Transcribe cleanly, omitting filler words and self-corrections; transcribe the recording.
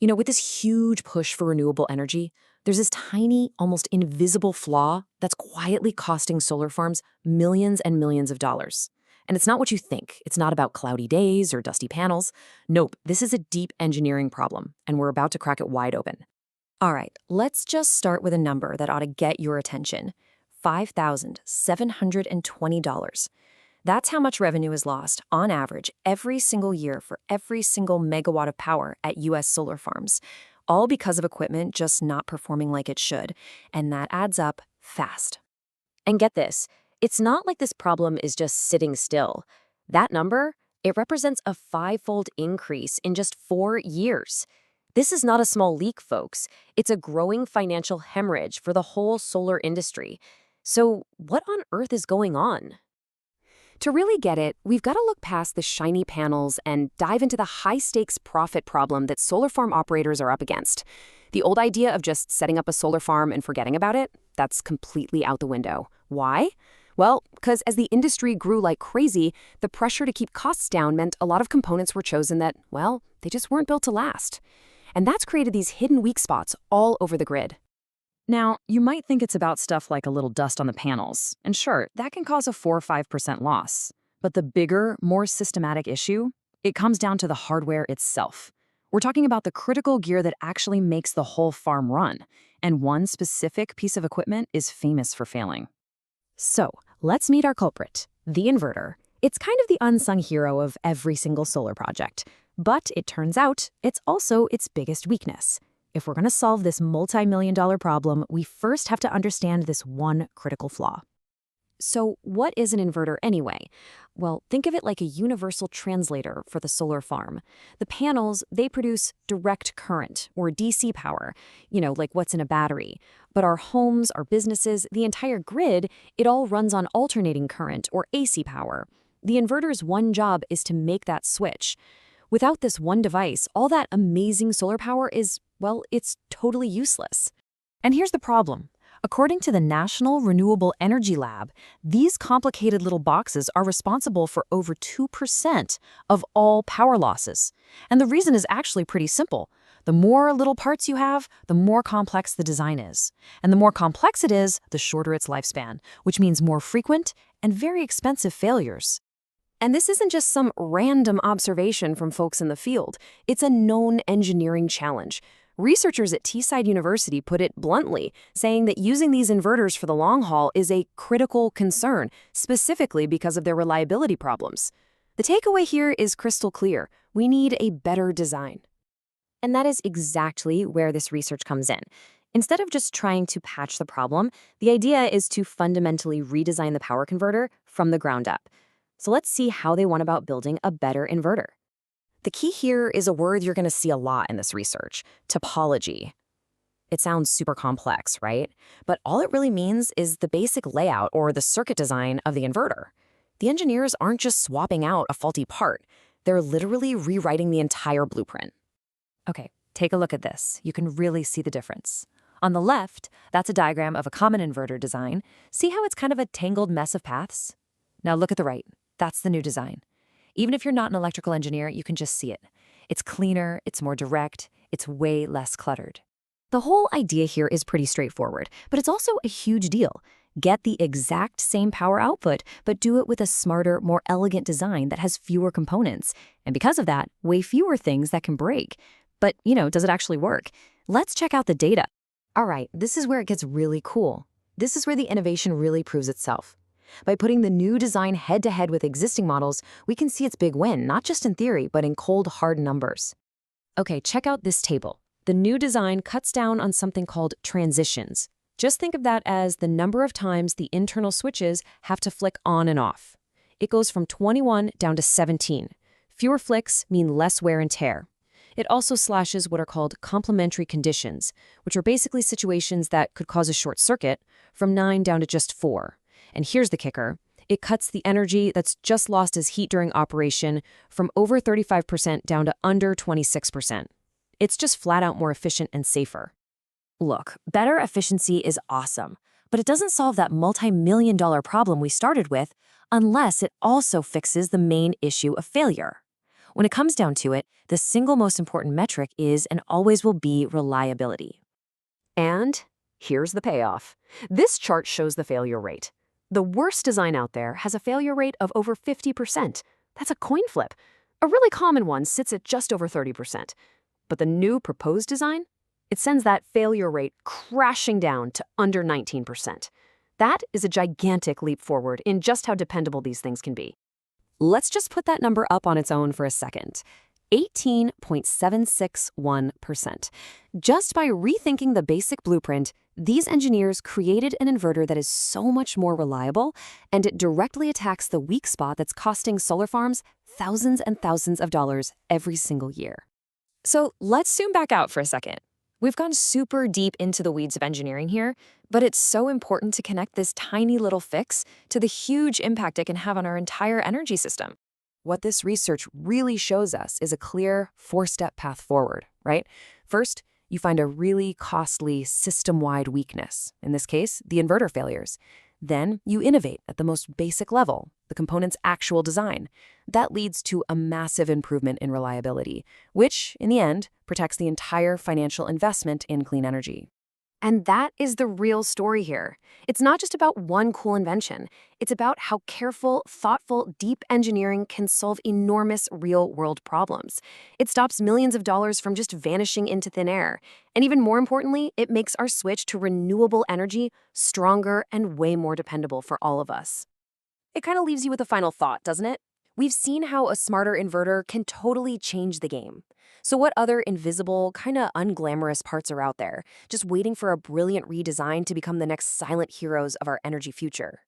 With this huge push for renewable energy, there's this tiny, almost invisible flaw that's quietly costing solar farms millions and millions of dollars. And it's not what you think. It's not about cloudy days or dusty panels. Nope, this is a deep engineering problem, and we're about to crack it wide open. All right, let's just start with a number that ought to get your attention. $5,720. That's how much revenue is lost, on average, every single year for every single megawatt of power at U.S. solar farms, all because of equipment just not performing like it should, and that adds up fast. And get this, it's not like this problem is just sitting still. That number, it represents a five-fold increase in just 4 years. This is not a small leak, folks. It's a growing financial hemorrhage for the whole solar industry. So what on earth is going on? To really get it, we've got to look past the shiny panels and dive into the high-stakes profit problem that solar farm operators are up against. The old idea of just setting up a solar farm and forgetting about it, that's completely out the window. Why? Well, because as the industry grew like crazy, the pressure to keep costs down meant a lot of components were chosen that, well, they just weren't built to last. And that's created these hidden weak spots all over the grid. Now, you might think it's about stuff like a little dust on the panels, and sure, that can cause a 4 or 5% loss. But the bigger, more systematic issue, it comes down to the hardware itself. We're talking about the critical gear that actually makes the whole farm run, and one specific piece of equipment is famous for failing. So, let's meet our culprit, the inverter. It's kind of the unsung hero of every single solar project. But it turns out, it's also its biggest weakness. If we're going to solve this multi-million-dollar problem, we first have to understand this one critical flaw. So what is an inverter anyway? Well, think of it like a universal translator for the solar farm. The panels, they produce direct current, or DC power, like what's in a battery. But our homes, our businesses, the entire grid, it all runs on alternating current, or AC power. The inverter's one job is to make that switch. Without this one device, all that amazing solar power is, well, it's totally useless. And here's the problem. According to the National Renewable Energy Lab, these complicated little boxes are responsible for over 2% of all power losses. And the reason is actually pretty simple. The more little parts you have, the more complex the design is. And the more complex it is, the shorter its lifespan, which means more frequent and very expensive failures. And this isn't just some random observation from folks in the field. It's a known engineering challenge. Researchers at Teesside University put it bluntly, saying that using these inverters for the long haul is a critical concern, specifically because of their reliability problems. The takeaway here is crystal clear. We need a better design. And that is exactly where this research comes in. Instead of just trying to patch the problem, the idea is to fundamentally redesign the power converter from the ground up. So let's see how they went about building a better inverter. The key here is a word you're going to see a lot in this research: topology. It sounds super complex, right? But all it really means is the basic layout or the circuit design of the inverter. The engineers aren't just swapping out a faulty part. They're literally rewriting the entire blueprint. Okay, take a look at this. You can really see the difference. On the left, that's a diagram of a common inverter design. See how it's kind of a tangled mess of paths? Now look at the right. That's the new design. Even if you're not an electrical engineer, you can just see it. It's cleaner, it's more direct, it's way less cluttered. The whole idea here is pretty straightforward, but it's also a huge deal. Get the exact same power output, but do it with a smarter, more elegant design that has fewer components. And because of that, way fewer things that can break. But, does it actually work? Let's check out the data. All right, this is where it gets really cool. This is where the innovation really proves itself. By putting the new design head-to-head with existing models, we can see its big win, not just in theory, but in cold, hard numbers. Okay, check out this table. The new design cuts down on something called transitions. Just think of that as the number of times the internal switches have to flick on and off. It goes from 21 down to 17. Fewer flicks mean less wear and tear. It also slashes what are called complementary conditions, which are basically situations that could cause a short circuit, from 9 down to just 4. And here's the kicker. It cuts the energy that's just lost as heat during operation from over 35% down to under 26%. It's just flat out more efficient and safer. Look, better efficiency is awesome, but it doesn't solve that multi-million-dollar problem we started with unless it also fixes the main issue of failure. When it comes down to it, the single most important metric is and always will be reliability. And here's the payoff. This chart shows the failure rate. The worst design out there has a failure rate of over 50%. That's a coin flip. A really common one sits at just over 30%. But the new proposed design? It sends that failure rate crashing down to under 19%. That is a gigantic leap forward in just how dependable these things can be. Let's just put that number up on its own for a second. 18.761%. Just by rethinking the basic blueprint, these engineers created an inverter that is so much more reliable, and it directly attacks the weak spot that's costing solar farms thousands and thousands of dollars every single year. So let's zoom back out for a second. We've gone super deep into the weeds of engineering here, but it's so important to connect this tiny little fix to the huge impact it can have on our entire energy system. What this research really shows us is a clear 4-step path forward, right? First, you find a really costly system-wide weakness, in this case, the inverter failures. Then you innovate at the most basic level, the component's actual design. That leads to a massive improvement in reliability, which, in the end, protects the entire financial investment in clean energy. And that is the real story here. It's not just about one cool invention. It's about how careful, thoughtful, deep engineering can solve enormous real-world problems. It stops millions of dollars from just vanishing into thin air. And even more importantly, it makes our switch to renewable energy stronger and way more dependable for all of us. It kind of leaves you with a final thought, doesn't it? We've seen how a smarter inverter can totally change the game. So what other invisible, kind of unglamorous parts are out there, just waiting for a brilliant redesign to become the next silent heroes of our energy future?